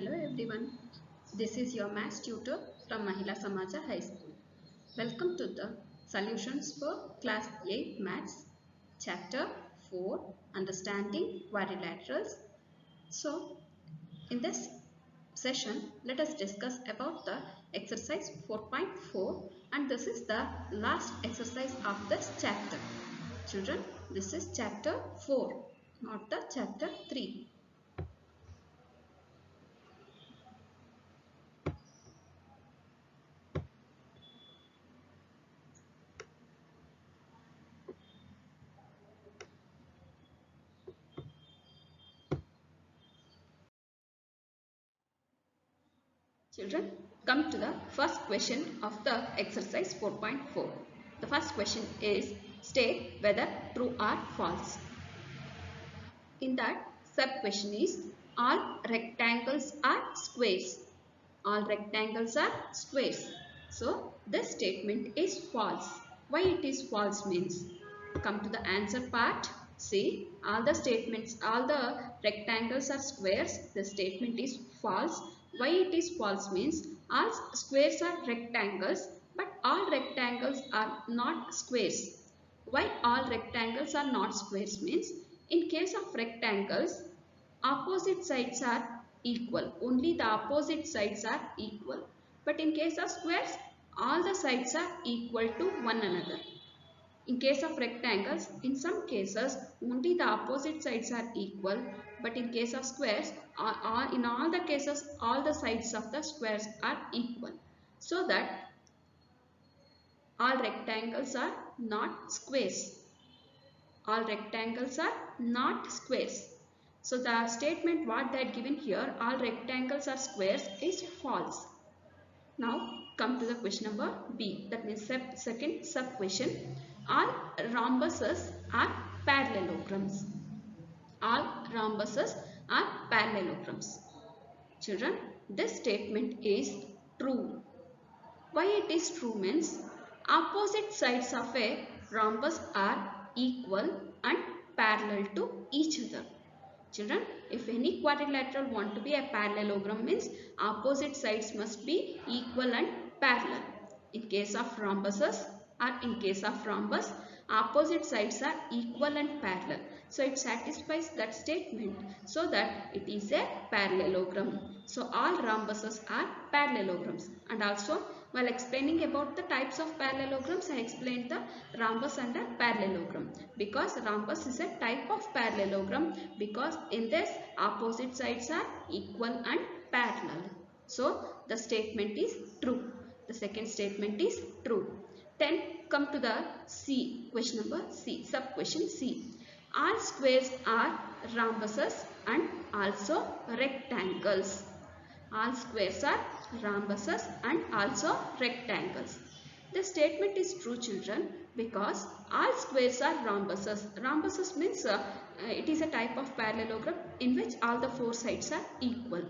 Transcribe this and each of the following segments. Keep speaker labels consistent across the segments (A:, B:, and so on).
A: Hello everyone, this is your maths tutor from Mahila Samaja High School. Welcome to the solutions for class 8 maths chapter 4 understanding quadrilaterals. So in this session let us discuss about the exercise 4.4 and this is the last exercise of this chapter. Children, this is chapter 4, not the chapter 3. Children, come to the first question of the exercise 4.4. The first question is state whether true or false. In that sub question is all rectangles are squares. All rectangles are squares. So this statement is false. Why it is false means? Come to the answer part. See, all the statements, all the rectangles are squares. The statement is false. Why it is false means all squares are rectangles but all rectangles are not squares. Why all rectangles are not squares means in case of rectangles opposite sides are equal. Only the opposite sides are equal. But in case of squares all the sides are equal to one another. In case of rectangles, in some cases, only the opposite sides are equal. But in case of squares, in all the cases, all the sides of the squares are equal. So that all rectangles are not squares. All rectangles are not squares. So the statement what they had given here, all rectangles are squares, is false. Now come to the question number B, that means second sub question. All rhombuses are parallelograms. All rhombuses are parallelograms. Children, this statement is true. Why it is true means opposite sides of a rhombus are equal and parallel to each other. Children, if any quadrilateral want to be a parallelogram means opposite sides must be equal and parallel. In case of rhombuses or in case of rhombus, opposite sides are equal and parallel. So it satisfies that statement so that it is a parallelogram. So all rhombuses are parallelograms. And also while explaining about the types of parallelograms, I explained the rhombus and a parallelogram. Because rhombus is a type of parallelogram because in this opposite sides are equal and parallel. So the statement is true. The second statement is true. Then come to the C, question number C, sub question C. All squares are rhombuses and also rectangles. All squares are rhombuses and also rectangles. The statement is true, children, because all squares are rhombuses. Rhombuses means it is a type of parallelogram in which all the four sides are equal.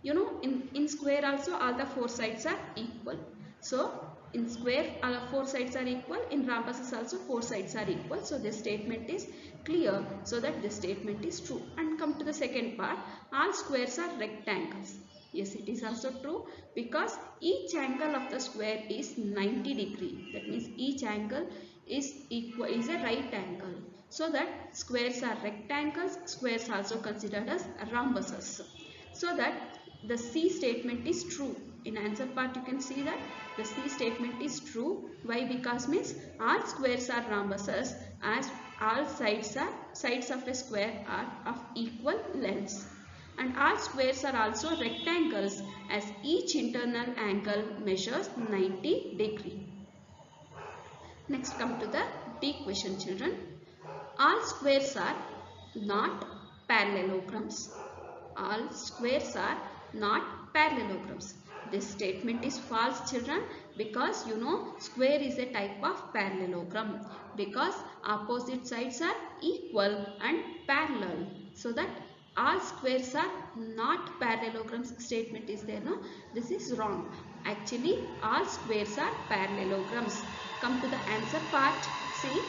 A: You know, in square also all the four sides are equal. So in square all four sides are equal. In rhombuses also four sides are equal. So this statement is clear. So that this statement is true. And come to the second part. All squares are rectangles. Yes, it is also true because each angle of the square is 90 degree. That means each angle is equal, is a right angle. So that squares are rectangles, squares also considered as rhombuses. So that the C statement is true. In answer part you can see that the C statement is true. Why? Because means all squares are rhombuses as all sides of a square are of equal lengths. And all squares are also rectangles as each internal angle measures 90 degree. Next come to the D question, children. All squares are not parallelograms. All squares are not parallelograms. This statement is false, children, because you know square is a type of parallelogram because opposite sides are equal and parallel. So that all squares are not parallelograms statement is there, no? This is wrong. Actually all squares are parallelograms. Come to the answer part. See,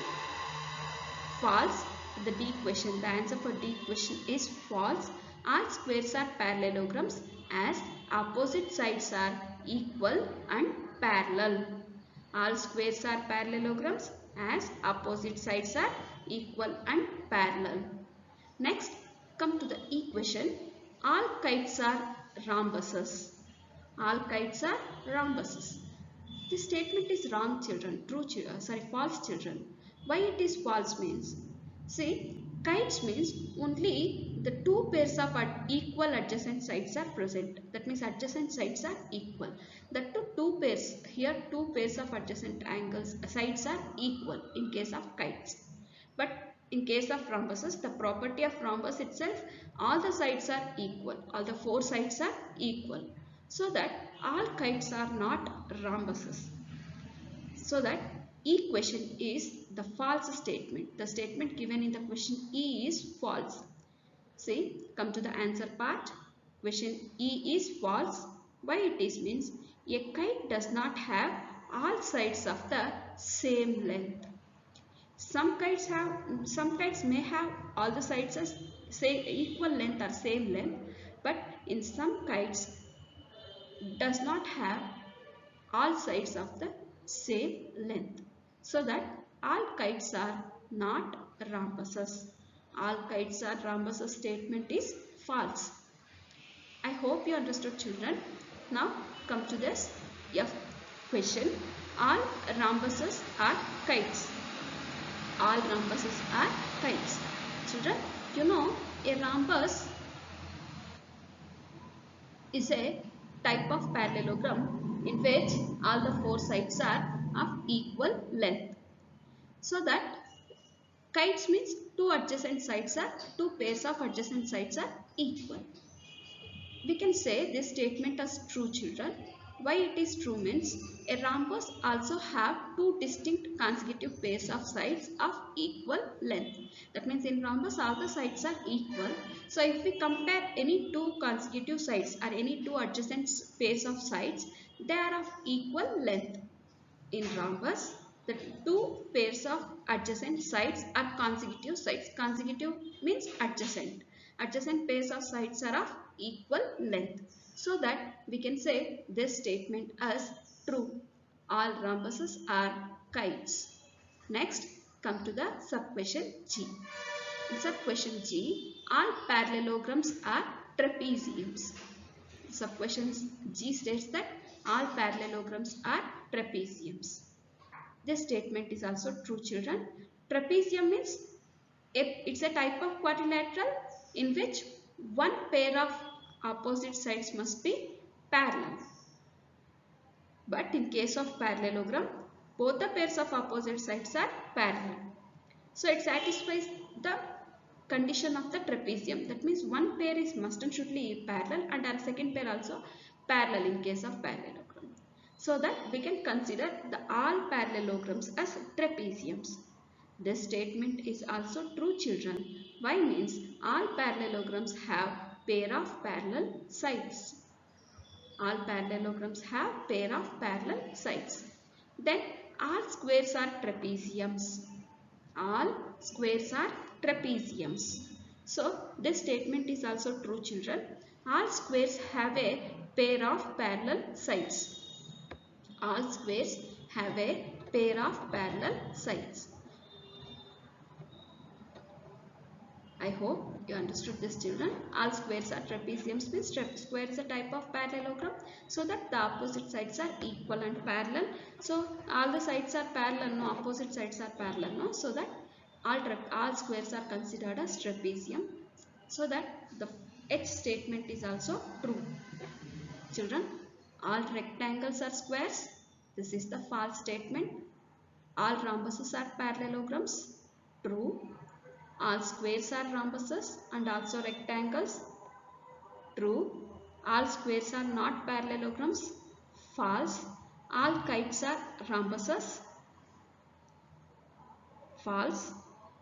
A: false. The D question, the answer for D question is false. All squares are parallelograms as opposite sides are equal and parallel. All squares are parallelograms as opposite sides are equal and parallel. Next, come to the equation. All kites are rhombuses. All kites are rhombuses. This statement is wrong, children. False, children. Why it is false means? See, kites means only the two pairs of equal adjacent sides are present. That means adjacent sides are equal. That two pairs, here two pairs of adjacent sides are equal in case of kites. But in case of rhombuses, the property of rhombus itself, all the sides are equal. All the four sides are equal. So that all kites are not rhombuses. So that E question is the false statement. The statement given in the question E is false. See, come to the answer part. Question E is false. Why it is means a kite does not have all sides of the same length. Some kites may have all the sides as same equal length or same length, but in some kites does not have all sides of the same length. So that all kites are not rhombuses. All kites are rhombuses statement is false. I hope you understood, children. Now come to this F question. All rhombuses are kites. All rhombuses are kites. Children, you know a rhombus is a type of parallelogram in which all the four sides are of equal length. So that kites means two pairs of adjacent sides are equal. We can say this statement as true, children. Why it is true means a rhombus also have two distinct consecutive pairs of sides of equal length. That means in rhombus all the sides are equal. So if we compare any two consecutive sides or any two adjacent pairs of sides, they are of equal length. In rhombus, the two pairs of adjacent sides are consecutive sides. Consecutive means adjacent. Adjacent pairs of sides are of equal length. So that we can say this statement as true. All rhombuses are kites. Next, come to the sub-question G. In sub-question G, all parallelograms are trapeziums. Sub-question G states that all parallelograms are trapeziums. This statement is also true, children. Trapezium means it's a type of quadrilateral in which one pair of opposite sides must be parallel. But in case of parallelogram, both the pairs of opposite sides are parallel. So it satisfies the condition of the trapezium. That means one pair is must and should be parallel and our second pair also parallel in case of parallelogram. So that we can consider the all parallelograms as trapeziums. This statement is also true, children. Why means all parallelograms have pair of parallel sides. All parallelograms have pair of parallel sides. Then all squares are trapeziums. All squares are trapeziums. So this statement is also true, children. All squares have a pair of parallel sides. All squares have a pair of parallel sides. I hope you understood this, children. All squares are trapeziums means square is a type of parallelogram so that the opposite sides are equal and parallel. So all the sides are parallel, no opposite sides are parallel, no. So that all squares are considered as trapezium. So that the H statement is also true. Children, all rectangles are squares. This is the false statement. All rhombuses are parallelograms. True. All squares are rhombuses and also rectangles. True. All squares are not parallelograms. False. All kites are rhombuses. False.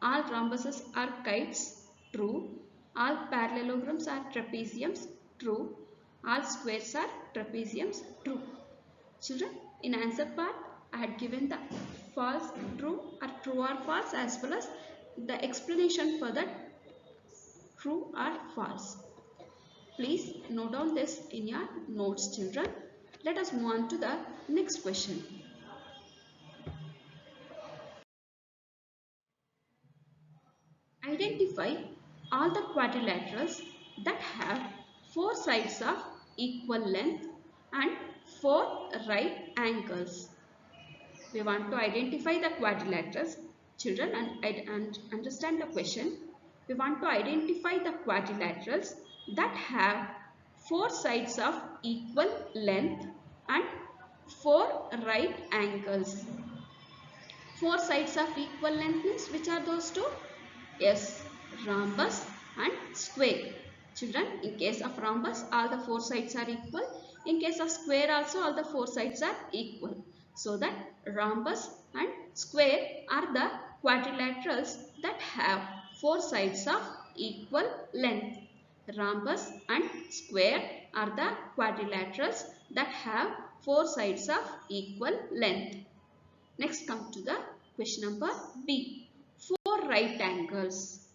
A: All rhombuses are kites. True. All parallelograms are trapeziums. True. All squares are trapeziums. True. Children, in answer part, I had given the false, true or false as well as the explanation for that true or false. Please note down this in your notes, children. Let us move on to the next question. Identify all the quadrilaterals that have 4 sides of equal length and 4 right angles. We want to identify the quadrilaterals, children, and understand the question. We want to identify the quadrilaterals that have 4 sides of equal length and 4 right angles. 4 sides of equal length means which are those two? Yes, rhombus and square. Children, in case of rhombus, all the 4 sides are equal. In case of square also, all the 4 sides are equal. So that rhombus and square are the quadrilaterals that have 4 sides of equal length. Rhombus and square are the quadrilaterals that have 4 sides of equal length. Next come to the question number B. 4 right angles.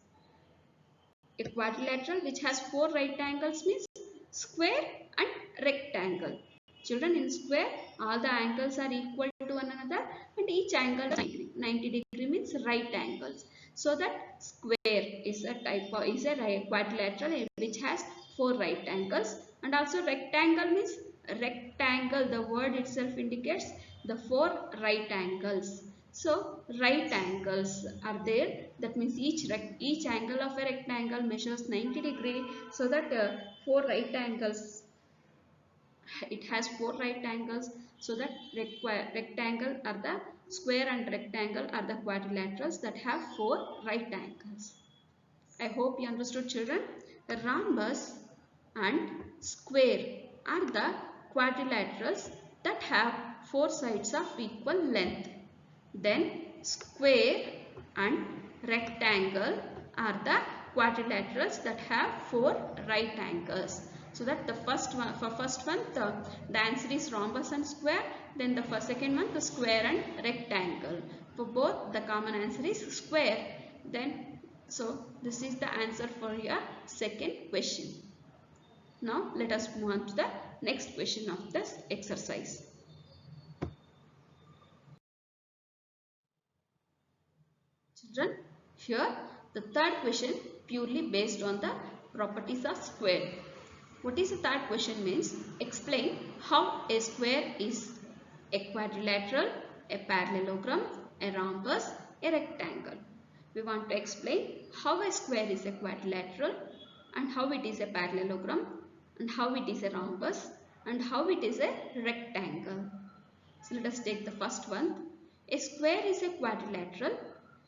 A: A quadrilateral which has 4 right angles means square and rectangle. Children, in square all the angles are equal to one another and each angle is 90 degree. 90 degree means right angles. So that square is a quadrilateral which has 4 right angles, and also rectangle means rectangle, the word itself indicates the 4 right angles. So right angles are there, that means each angle of a rectangle measures 90 degree, so that 4 right angles, it has 4 right angles, so that rectangle are the square and rectangle are the quadrilaterals that have 4 right angles. I hope you understood, children. The rhombus and square are the quadrilaterals that have 4 sides of equal length. Then square and rectangle are the quadrilaterals that have 4 right angles. So that the first one, the answer is rhombus and square. Then the second one, the square and rectangle. For both, the common answer is square. Then, so this is the answer for your second question. Now let us move on to the next question of this exercise. Children, here the third question purely based on the properties of square. What is the third question means? Explain how a square is a quadrilateral, a parallelogram, a rhombus, a rectangle. We want to explain how a square is a quadrilateral and how it is a parallelogram and how it is a rhombus and how it is a rectangle. So let us take the first one. A square is a quadrilateral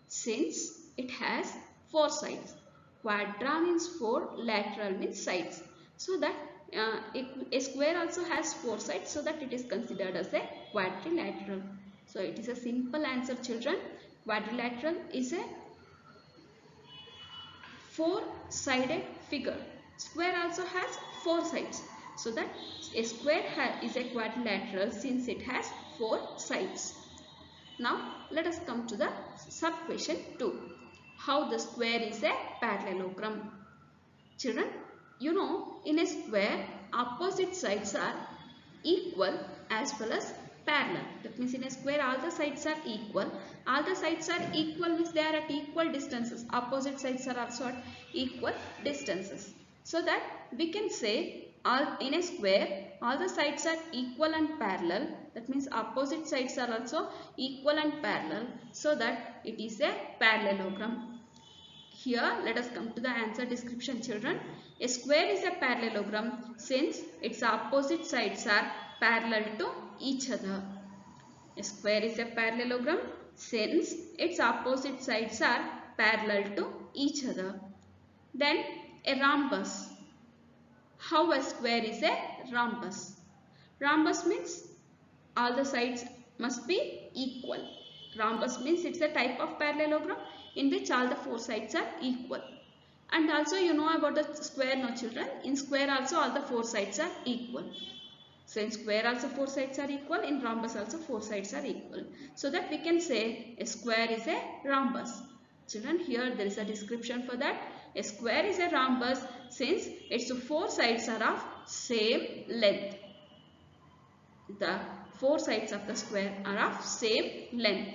A: since it has 4 sides. Quadra means 4, lateral means sides. So that a square also has 4 sides, so that it is considered as a quadrilateral. So it is a simple answer, children. Quadrilateral is a 4-sided figure. Square also has 4 sides. So that a square is a quadrilateral since it has 4 sides. Now let us come to the sub question 2. How the square is a parallelogram. Children, you know, in a square opposite sides are equal as well as parallel. That means in a square all the sides are equal. All the sides are equal means they are at equal distances. Opposite sides are also at equal distances. So that we can say in a square all the sides are equal and parallel. That means opposite sides are also equal and parallel. So that it is a parallelogram. Here let us come to the answer description, children. A square is a parallelogram since its opposite sides are parallel to each other. A square is a parallelogram since its opposite sides are parallel to each other. Then a rhombus. How a square is a rhombus? Rhombus means all the sides must be equal. Rhombus means it's a type of parallelogram in which all the 4 sides are equal. And also you know about the square, no children? In square also all the 4 sides are equal. So in square also 4 sides are equal, in rhombus also 4 sides are equal. So that we can say a square is a rhombus. Children, here there is a description for that. a square is a rhombus since its four sides are of same length. The four sides of the square are of same length.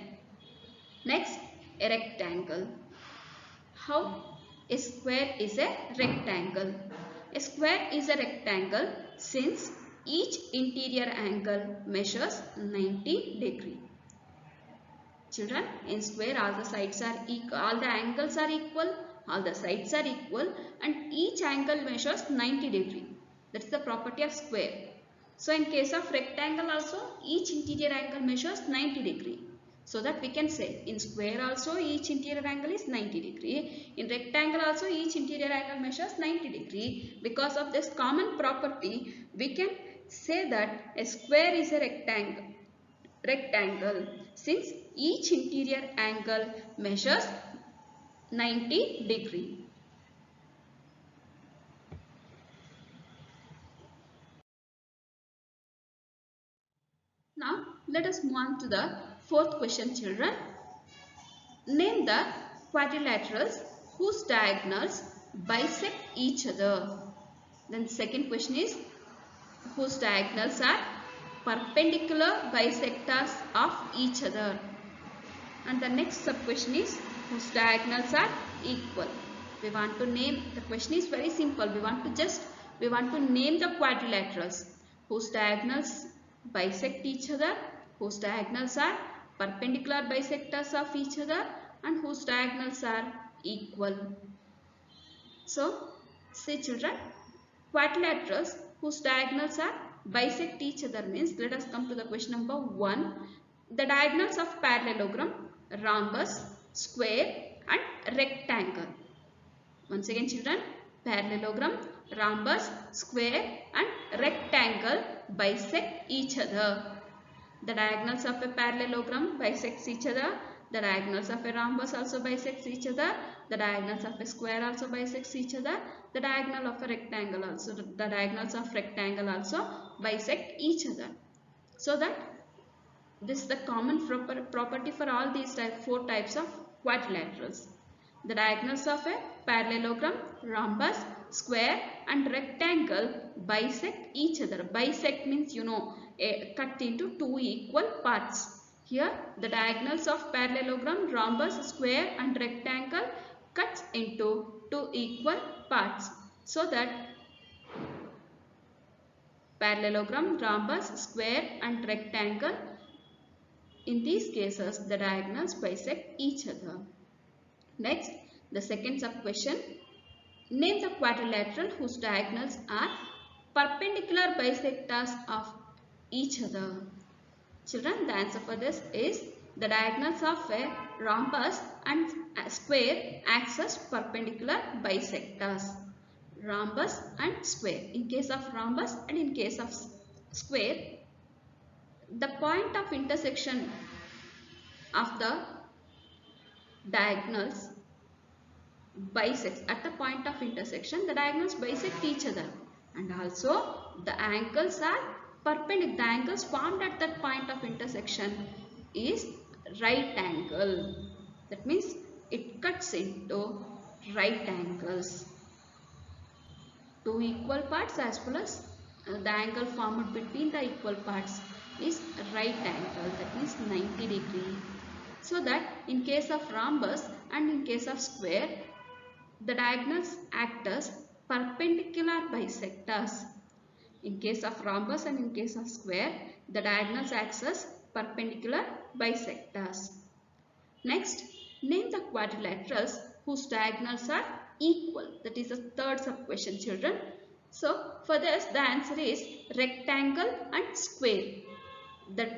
A: Next, a rectangle. How a square is a rectangle? A square is a rectangle since each interior angle measures 90 degree. Children, in square all the sides are equal, all the angles are equal, all the sides are equal, and each angle measures 90 degree. That's the property of square. So in case of rectangle also, each interior angle measures 90 degree. So that we can say in square also each interior angle is 90 degree. In rectangle also each interior angle measures 90 degree. Because of this common property, we can say that a square is a rectangle since each interior angle measures 90 degree. Now let us move on to the fourth question, children. Name the quadrilaterals whose diagonals bisect each other. Then second question is whose diagonals are perpendicular bisectors of each other. And the next sub question is whose diagonals are equal. We want to name, the question is very simple. We want to name the quadrilaterals whose diagonals bisect each other, whose diagonals are perpendicular bisectors of each other, and whose diagonals are equal. So, say children, quadrilaterals whose diagonals are bisect each other means, let us come to the question number 1. The diagonals of parallelogram, rhombus, square and rectangle. Once again children, parallelogram, rhombus, square and rectangle bisect each other. The diagonals of a parallelogram bisects each other. The diagonals of a rhombus also bisects each other. The diagonals of a square also bisects each other. The diagonal of a rectangle also, the diagonals of rectangle also bisect each other. So that this is the common property for all these four types of quadrilaterals. The diagonals of a parallelogram, rhombus, square and rectangle bisect each other. Bisect means cut into two equal parts. Here the diagonals of parallelogram, rhombus, square and rectangle cuts into two equal parts. So that parallelogram, rhombus, square and rectangle, in these cases the diagonals bisect each other. Next, the second sub question. Name the quadrilateral whose diagonals are perpendicular bisectors of each other. Children, the answer for this is the diagonals of a rhombus and a square acts as perpendicular bisectors. Rhombus and square. In case of rhombus and in case of square, the point of intersection of the diagonals bisects. At the point of intersection, the diagonals bisect each other, and also the angles are perpendicular. The angles formed at that point of intersection is right angle. That means it cuts into right angles. Two equal parts as well as the angle formed between the equal parts is right angle. That means 90 degree. So that in case of rhombus and in case of square, the diagonals act as perpendicular bisectors. In case of rhombus and in case of square, the diagonals act as perpendicular bisectors. Next, name the quadrilaterals whose diagonals are equal. That is the third sub question, children. So, for this the answer is rectangle and square. The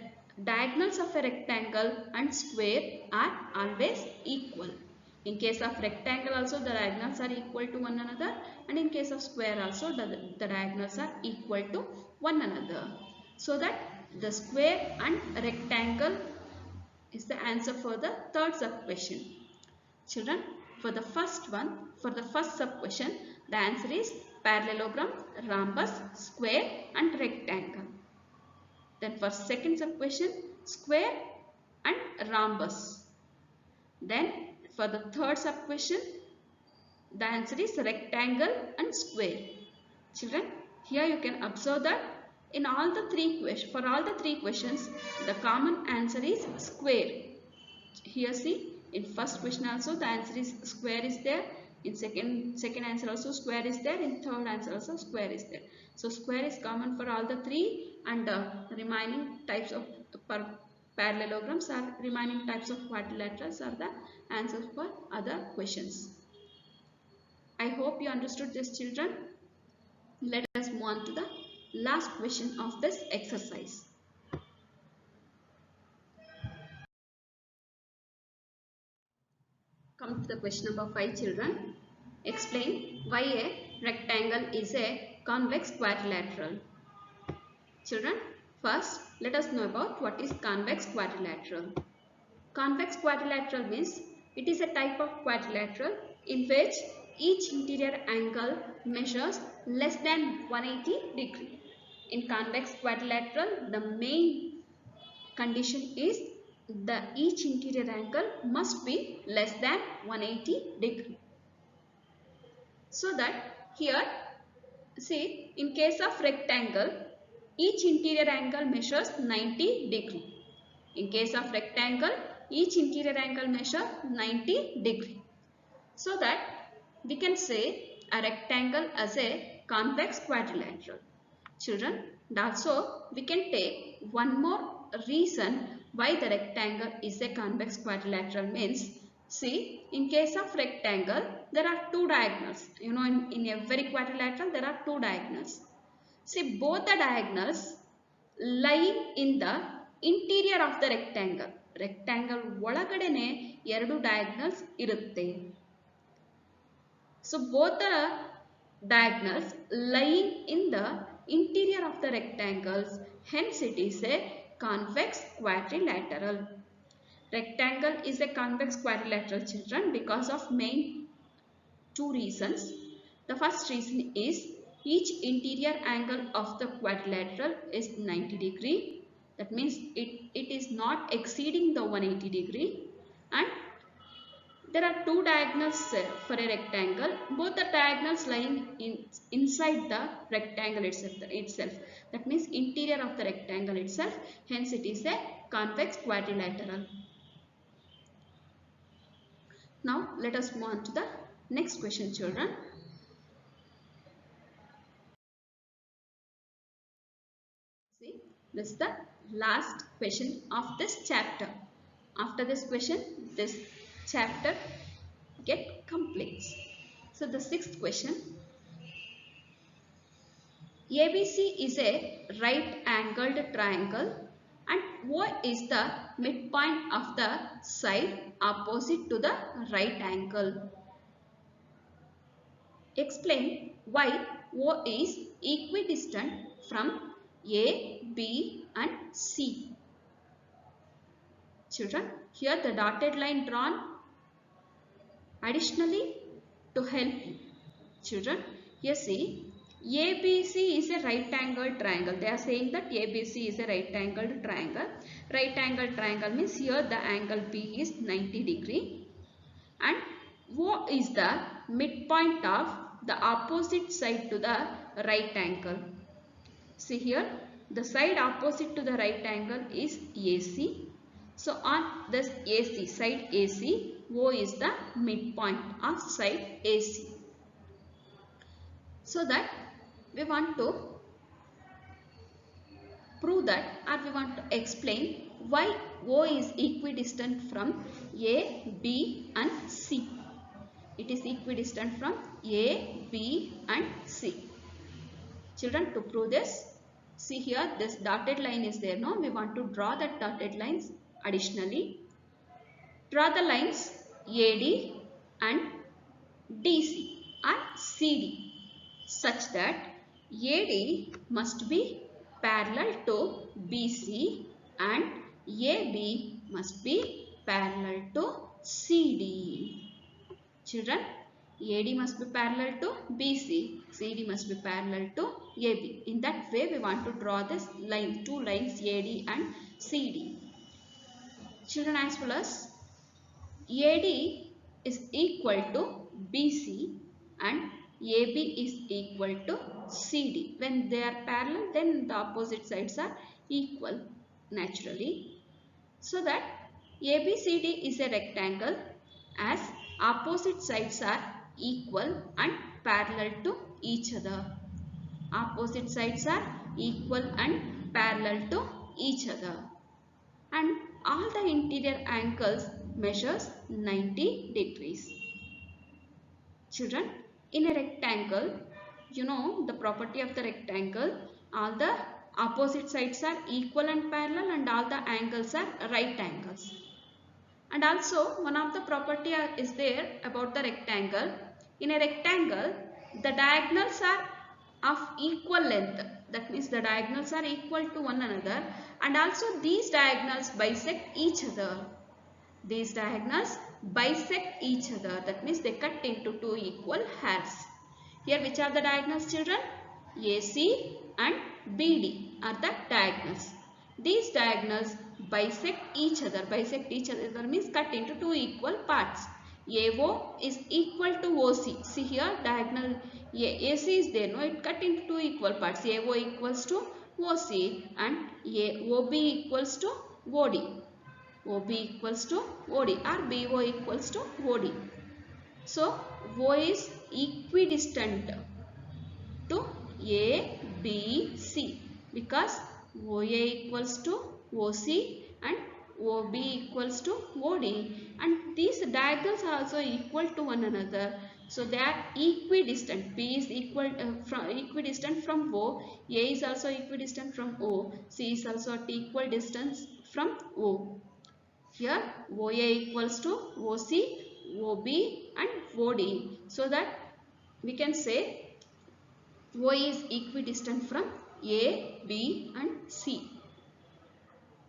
A: diagonals of a rectangle and square are always equal. In case of rectangle also the diagonals are equal to one another, and in case of square also the diagonals are equal to one another. So that the square and rectangle is the answer for the third sub question. Children, for the first sub question, the answer is parallelogram, rhombus, square and rectangle. Then for second sub question, square and rhombus. Then for the third sub question, The answer is rectangle and square. Children, here you can observe that in all the three questions, for all the three questions, the common answer is square. Here see, in first question also the answer is square is there. In second answer also square is there. In third answer also square is there. So square is common for all the three, and remaining types of parallelograms or remaining types of quadrilaterals are the answers for other questions. I hope you understood this, children. Let us move on to the last question of this exercise. Come to the question number 5, children. Explain why a rectangle is a convex quadrilateral. Children, first let us know about what is convex quadrilateral. Convex quadrilateral means it is a type of quadrilateral in which each interior angle measures less than 180 degree. In convex quadrilateral, the main condition is each interior angle must be less than 180 degree. So that here, see, in case of rectangle, each interior angle measures 90 degree. In case of rectangle, each interior angle measures 90 degree. So that we can say a rectangle as a convex quadrilateral. Children, and also we can take one more reason why the rectangle is a convex quadrilateral means, see, in case of rectangle there are two diagonals. You know, in every quadrilateral there are two diagonals. See, both the diagonals lying in the interior of the rectangle. Rectangle ಒಳಗಡೆನೆ ಎರಡು diagonals ಇರುತ್ತೆ. So both the diagonals lying in the interior of the rectangles, hence it is a convex quadrilateral. Rectangle is a convex quadrilateral, children, because of main two reasons. The first reason is each interior angle of the quadrilateral is 90 degree. That means it is not exceeding the 180 degree, and there are two diagonals for a rectangle. Both the diagonals lying inside the rectangle itself. That means interior of the rectangle itself. Hence it is a convex quadrilateral. Now let us move on to the next question, children. See, this is the last question of this chapter. After this question, this chapter get completes. So the sixth question, ABC is a right angled triangle and O is the midpoint of the side opposite to the right angle. Explain why O is equidistant from A, B and C. Children, here the dotted line drawn additionally to help you. Children, here see, ABC is a right angled triangle. They are saying that ABC is a right angled triangle. Right angled triangle means here the angle B is 90 degree and O is the midpoint of the opposite side to the right angle. See here, the side opposite to the right angle is AC. So on this AC, side AC, O is the midpoint of side AC. So that we want to prove that, or we want to explain why O is equidistant from A, B and C. It is equidistant from A, B and C. Children, to prove this, see here this dotted line is there. No, we want to draw that dotted lines additionally. Draw the lines AD and DC and CD such that AD must be parallel to BC and AB must be parallel to CD. Children, AD must be parallel to BC, CD must be parallel to AB. In that way we want to draw this line, two lines AD and CD. Children, as well as AD is equal to BC and AB is equal to CD. When they are parallel, then the opposite sides are equal naturally. So that ABCD is a rectangle as opposite sides are equal and parallel to each other. Opposite sides are equal and parallel to each other. And all the interior angles measures 90 degrees. Children, in a rectangle, you know the property of the rectangle, all the opposite sides are equal and parallel and all the angles are right angles. And also one of the property is there about the rectangle. In a rectangle, the diagonals are of equal length. That means the diagonals are equal to one another, and also these diagonals bisect each other. These diagonals bisect each other. That means they cut into two equal halves. Here which are the diagonals, children? AC and BD are the diagonals. These diagonals bisect each other. Bisect each other means cut into two equal parts. AO is equal to OC. See here diagonal AC is there. No, it cut into two equal parts. AO equals to OC and OB equals to OD. OB equals to OD or BO equals to OD. So O is equidistant to A, B, C because OA equals to OC and OB equals to OD, and these diagonals are also equal to one another. So they are equidistant. B is equidistant from O, A is also equidistant from O, C is also at equal distance from O. Here OA equals to OC, OB and OD. So that we can say O is equidistant from A, B and C.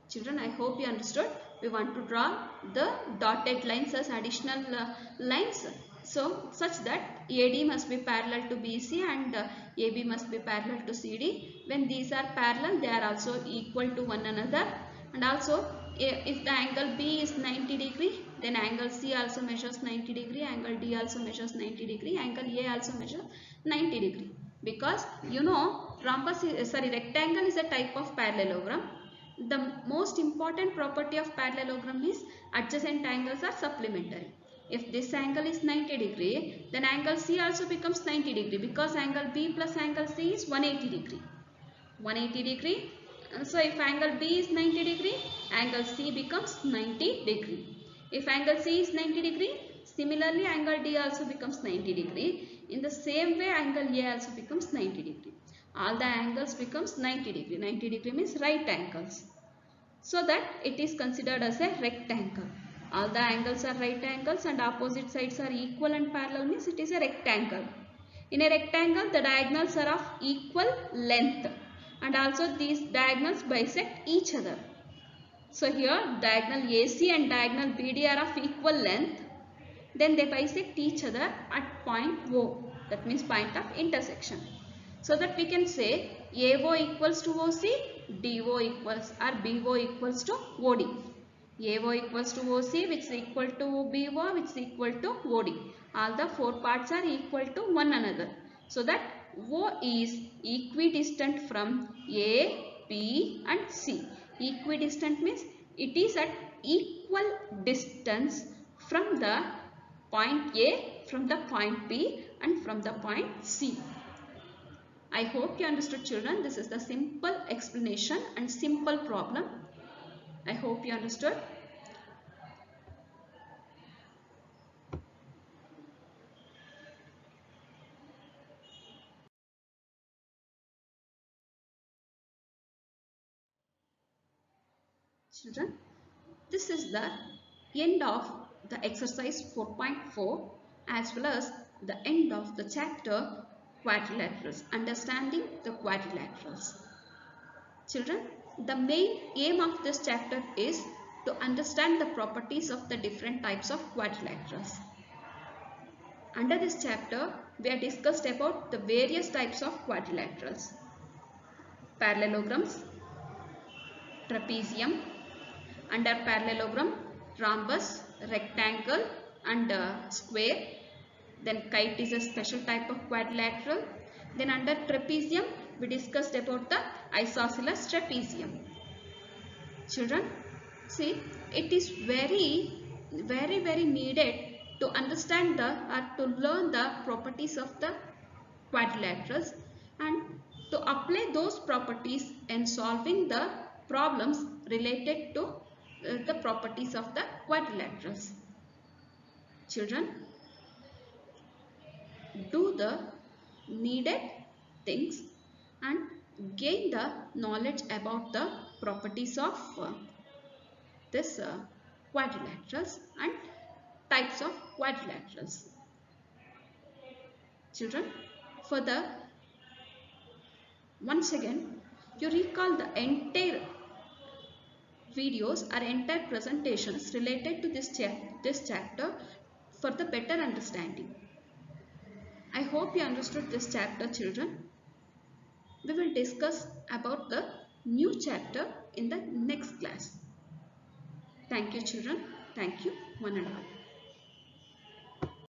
A: Children, I hope you understood. We want to draw the dotted lines as additional lines. So such that AD must be parallel to BC and AB must be parallel to CD. When these are parallel, they are also equal to one another. And also if the angle B is 90 degree, then angle C also measures 90 degree, angle D also measures 90 degree, angle A also measures 90 degree. Because you know rectangle is a type of parallelogram. The most important property of parallelogram is adjacent angles are supplementary. If this angle is 90 degree, then angle C also becomes 90 degree because angle B plus angle C is 180 degree. 180 degree. So if angle B is 90 degree, angle C becomes 90 degree. If angle C is 90 degree, similarly angle D also becomes 90 degree. In the same way angle A also becomes 90 degree. All the angles becomes 90 degree. 90 degree means right angles. So that it is considered as a rectangle. All the angles are right angles and opposite sides are equal and parallel means it is a rectangle. In a rectangle, the diagonals are of equal length and also these diagonals bisect each other. So here diagonal AC and diagonal BD are of equal length. Then they bisect each other at point O. That means point of intersection. So that we can say AO equals to OC, DO equals or BO equals to OD. AO equals to OC which is equal to BO which is equal to OD. All the four parts are equal to one another. So that O is equidistant from A, B and C. Equidistant means it is at equal distance from the point A, from the point B and from the point C. I hope you understood, children. This is the simple explanation and simple problem. I hope you understood. Children, this is the end of the exercise 4.4 as well as the end of the chapter quadrilaterals, understanding the quadrilaterals. Children, the main aim of this chapter is to understand the properties of the different types of quadrilaterals. Under this chapter, we have discussed about the various types of quadrilaterals: parallelograms, trapezium, under parallelogram, rhombus, rectangle and square, Then kite is a special type of quadrilateral. Then under trapezium, we discussed about the isosceles trapezium. Children, see, it is very needed to understand or to learn the properties of the quadrilaterals and to apply those properties in solving the problems related to the properties of the quadrilaterals. Children, do the needed things and gain the knowledge about the properties of this quadrilaterals and types of quadrilaterals. Children, for the once again you recall the entire videos or entire presentations related to this chapter for the better understanding. I hope you understood this chapter, children. We will discuss about the new chapter in the next class. Thank you, children. Thank you, one and all.